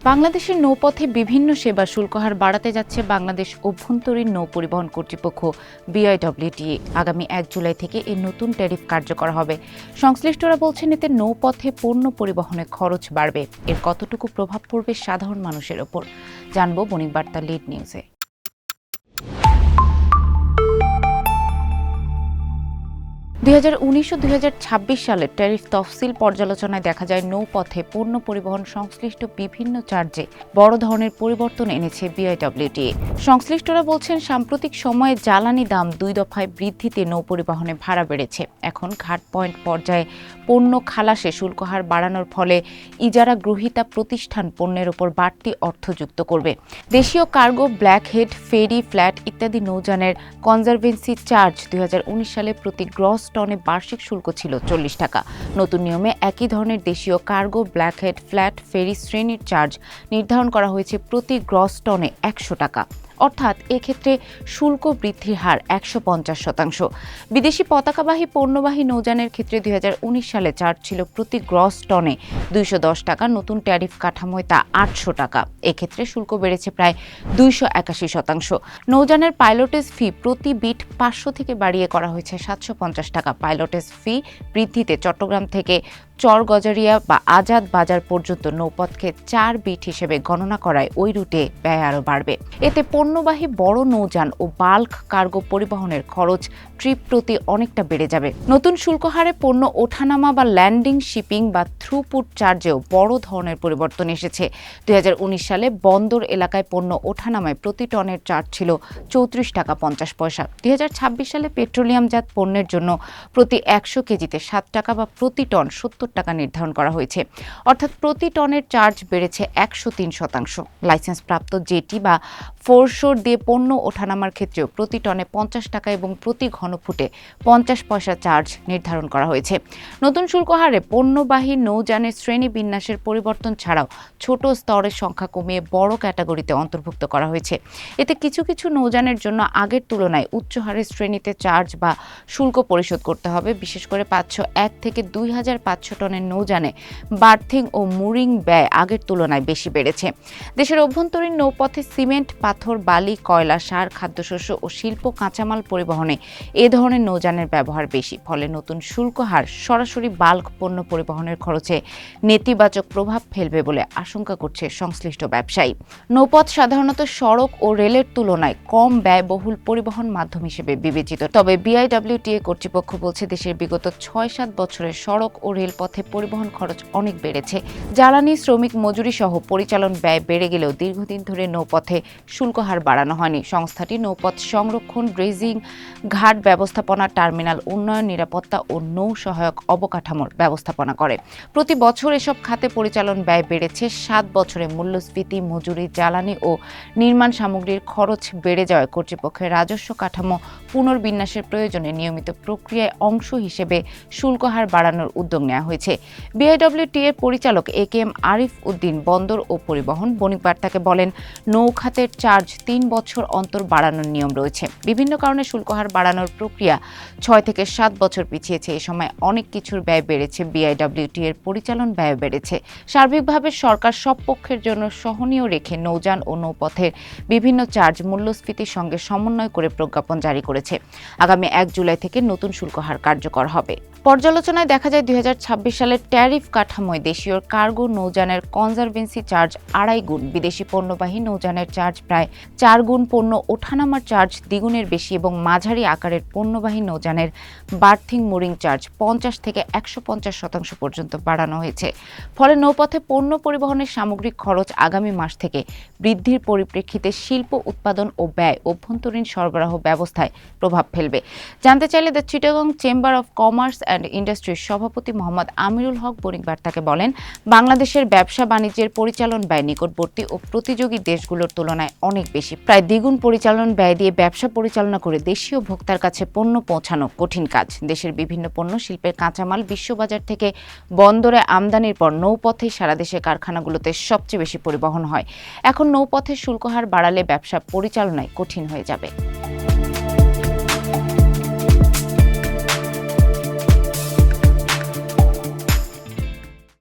বাংলাদেশের নৌপথে বিভিন্ন সেবা শুল্ক হার বাড়াতে যাচ্ছে বাংলাদেশ অভ্যন্তরীণ নৌ পরিবহন কর্তৃপক্ষ বিআইডব্লিউটিএ। আগামী ১ জুলাই থেকে এই নতুন ট্যারিফ কার্যকর হবে। সংশ্লিষ্টরা বলছেন এতে নৌপথে পণ্য পরিবহনে খরচ বাড়বে। এর কতটুকু প্রভাব পড়বে সাধারণ মানুষের ওপর জানব বণিক বার্তা লিড নিউজে। 2019 ও 2026 সালের ট্যারিফ তফসিল পর্যালোচনায় দেখা যায় নৌপথে পণ্য পরিবহন সংশ্লিষ্ট বিভিন্ন চার্জে বড় ধরনের পরিবর্তন এনেছে বিআইডব্লিউটিএ। সংশ্লিষ্টরা বলছেন সাম্প্রতিক সময়ে জ্বালানি দাম 2 দফায় বৃদ্ধিতে নৌ পরিবহনে ভাড়া বেড়েছে। এখন ঘাট পয়েন্ট পর্যায়ে পণ্য খালাসে শুল্ক হার বাড়ানোর ফলে ইজারা গ্রহীতা প্রতিষ্ঠান পণ্যের ওপর বাড়তি অর্থ যুক্ত করবে। দেশীয় কার্গো, ব্ল্যাকহেড, ফেরি, ফ্ল্যাট ইত্যাদি নৌযানের কনজারভেন্সি চার্জ 2019 সালে প্রতি গ্রস টনে বার্ষিক শুল্ক ছিল 40 টাকা। নতুন নিয়মে একই ধরনের দেশীয় কার্গো, ব্ল্যাকহেড, ফ্ল্যাট, ফেরি শ্রেণীর চার্জ নির্ধারণ করা হয়েছে প্রতি গ্রস টনে 100 টাকা। অর্থাৎ এক্ষেত্রে শুল্ক বৃদ্ধির হার 150%। বিদেশি পতাকাবাহী পণ্যবাহী নৌযানের ক্ষেত্রে 2019 সালে চার্জ ছিল প্রতি গ্রস টনে 210 টাকা। নতুন ট্যারিফ কাঠামোয় তা 800 টাকা। এক্ষেত্রে শুল্ক বেড়েছে প্রায় 281%। নৌযানের পাইলটেজ ফি প্রতি বিট 500 থেকে বাড়িয়ে করা হয়েছে 750 টাকা। পাইলটেজ ফি বৃদ্ধিতে চট্টগ্রাম থেকে চরগজারিয়া বা আজাদ বাজার পর্যন্ত নৌপথকে 4 বিট হিসেবে গণনা করায় ওই রুটে ব্যয় আরও বাড়বে। এতে পণ্যবাহী বড় নৌযান ও বাল্ক কার্গো পরিবহনের খরচ ট্রিপ প্রতি অনেকটা বেড়ে যাবে। নতুন শুল্ক হারে পণ্য ওঠানামা বা ল্যান্ডিং, শিপিং বা থ্রুপুট চার্জেও বড় ধরনের পরিবর্তন এসেছে। 2019 সালে বন্দর এলাকায় পণ্য ওঠানামায় প্রতি টনের চার্জ ছিল 34 টাকা 50 পয়সা। 2026 সালে পেট্রোলিয়ামজাত পণ্যের জন্য প্রতি 100 কেজিতে 7 টাকা বা প্রতি টন 70 টাকা নির্ধারণ করা হয়েছে। অর্থাৎ প্রতি টনের চার্জ বেড়েছে 103%। লাইসেন্সপ্রাপ্ত জেটি বা ফোরশোর দিয়ে পণ্য ওঠানামার ক্ষেত্রেও প্রতি টনে 50 টাকা এবং প্রতি ঘনফুটে 50 পয়সা চার্জ নির্ধারণ করা হয়েছে। নতুন শুল্ক হারে পণ্যবাহী নৌযানের শ্রেণী বিন্যাসের পরিবর্তন ছাড়াও ছোট স্তরের সংখ্যা কমিয়ে বড় ক্যাটাগরিতে অন্তর্ভুক্ত করা হয়েছে। এতে কিছু কিছু নৌযানের জন্য আগের তুলনায় উচ্চ হারের শ্রেণীতে চার্জ বা শুল্ক পরিশোধ করতে হবে। বিশেষ করে 501 থেকে 2500 টনের নৌযানে বার্থিং ও মুরিং ব্যয় আগের তুলনায় বেশি বেড়েছে। দেশের অভ্যন্তরীণ নৌপথে সিমেন্ট, পাথর, বালি, কয়লা, সার, খাদ্যশস্য ও শিল্প কাঁচামাল পরিবহনে এ ধরনের নৌযানের ব্যবহার বেশি। ফলে নতুন শুল্ক হার সরাসরি বাল্ক পণ্য পরিবহনের খরচে নেতিবাচক প্রভাব ফেলবে বলে আশঙ্কা করছে সংশ্লিষ্ট ব্যবসায়ী। নৌপথ সাধারণত সড়ক ও রেলের তুলনায় কম ব্যয়বহুল পরিবহন মাধ্যম হিসেবে বিবেচিত। তবে বিআইডব্লিউটিএ কর্তৃপক্ষ বলছে দেশের বিগত 6-7 বছরের সড়ক ও রেলপথে পরিবহন খরচ অনেক বেড়েছে। জ্বালানি, শ্রমিক মজুরি সহ পরিচালন ব্যয় বেড়ে গেলেও দীর্ঘদিন ধরে নৌপথে শুল্ক হার বাড়ানো হয়নি। সংস্থাটি নৌপথ সংরক্ষণ, ড্রেজিং, ঘাট ব্যবস্থাপনা, টার্মিনাল উন্নয়ন, নিরাপত্তা ও নৌ সহায়ক অবকাঠামোর ব্যবস্থাপনা করে। প্রতি বছর এসব খাতে পরিচালন ব্যয় বেড়েছে। 7 বছরে মূল্যস্ফীতি, মজুরি, জ্বালানি ও নির্মাণ সামগ্রীর খরচ বেড়ে যাওয়ায় কর্তৃপক্ষের রাজস্ব কাঠামো পুনর্বিন্যাসের প্রয়োজনে নিয়মিত প্রক্রিয়ায় অংশ হিসেবে শুল্ক হার বাড়ানোর উদ্যোগ নেওয়া হয়েছে। বিআইডব্লিউটিএ এর পরিচালক একেএম আরিফ উদ্দিন বন্দর ও পরিবহন বণিক বার্তাকে বলেন, নৌ খাতের চার্জ 3 বছর অন্তর বাড়ানোর নিয়ম রয়েছে। বিভিন্ন কারণে শুল্ক হার বাড়ানোর প্রক্রিয়া 6 থেকে 7 বছর পিছিয়েছে। এ সময় অনেক কিছুর ব্যয় বেড়েছে। বিআইডব্লিউটিএ এর পরিচালন ব্যয় বেড়েছে। সার্বিকভাবে সরকার সব পক্ষের জন্য সহনীয় রেখে নৌযান ও নৌপথের বিভিন্ন চার্জ মূল্যস্ফীতির সঙ্গে সমন্বয় করে প্রজ্ঞাপন জারি করেছে। আগামী 1 জুলাই থেকে নতুন শুল্ক হার কার্যকর হবে। পর্যালোচনায় দেখা যায় 2026 সালের ট্যারিফ কাঠামোয় দেশীয় কার্গো নৌযানের কনজারভেন্সি চার্জ 2.5 গুণ, বিদেশি পণ্যবাহী নৌযানের চার্জ প্রায় 4 গুণ, পণ্য ওঠানামার চার্জ দ্বিগুণের বেশি এবং মাঝারি আকারের পণ্যবাহী নৌযানের বার্থিং, মুরিং চার্জ 50 থেকে 150% পর্যন্ত বাড়ানো হয়েছে। ফলে নৌপথে পণ্য পরিবহনের সামগ্রিক খরচ আগামী মাস থেকে বৃদ্ধির পরিপ্রেক্ষিতে শিল্প উৎপাদন ও ব্যয় অভ্যন্তরীণ সরবরাহ ব্যবস্থায় প্রভাব ফেলবে। জানতে চাইলে the Chittagong chamber of commerce and ইন্ডাস্ট্রির সভাপতি মোহাম্মদ আমিরুল হক বণিক বার্তাকে বলেন, বাংলাদেশের ব্যবসা বাণিজ্যের পরিচালন ব্যয় নিকটবর্তী ও প্রতিযোগী দেশগুলোর তুলনায় অনেক বেশি। প্রায় দ্বিগুণ পরিচালন ব্যয় দিয়ে ব্যবসা পরিচালনা করে দেশীয় ভোক্তার কাছে পণ্য পৌঁছানো কঠিন কাজ। দেশের বিভিন্ন পণ্য শিল্পের কাঁচামাল বিশ্ববাজার থেকে বন্দরে আমদানির পর নৌপথে সারা দেশের কারখানাগুলোতে সবচেয়ে বেশি পরিবহন হয়। এখন নৌপথে শুল্ক হার বাড়ালে ব্যবসা পরিচালনায় কঠিন হয়ে যাবে।